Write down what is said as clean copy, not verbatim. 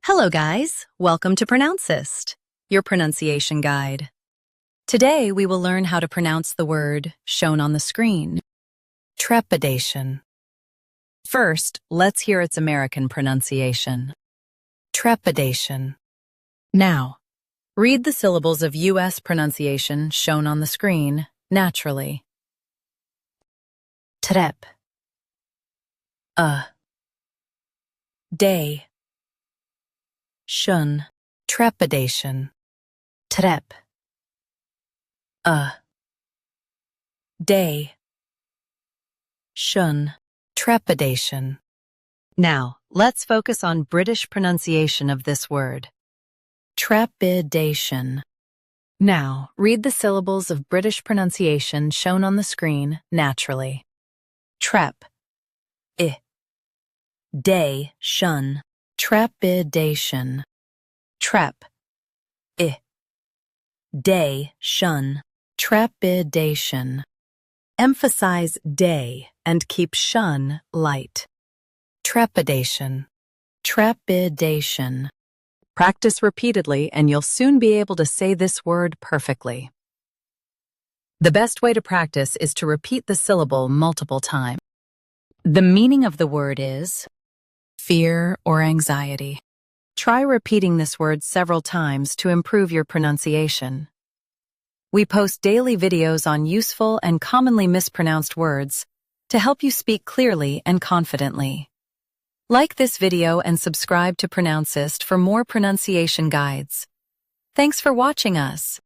Hello guys, welcome to Pronouncist, your pronunciation guide. Today we will learn how to pronounce the word shown on the screen, trepidation. First, let's hear its American pronunciation. Trepidation. Now, read the syllables of U.S. pronunciation shown on the screen naturally. Trep. Day. Shun. Trepidation. Trep. Day. Shun. Trepidation. Now, let's focus on British pronunciation of this word. Trepidation. Now, read the syllables of British pronunciation shown on the screen naturally. Trep. Day. Shun. Trepidation. Trep. Day. Shun. Trepidation. Emphasize day and keep shun light. Trepidation. Trepidation. Practice repeatedly and you'll soon be able to say this word perfectly. The best way to practice is to repeat the syllable multiple times. The meaning of the word is fear or anxiety. Try repeating this word several times to improve your pronunciation. We post daily videos on useful and commonly mispronounced words to help you speak clearly and confidently. Like this video and subscribe to Pronouncist for more pronunciation guides. Thanks for watching us.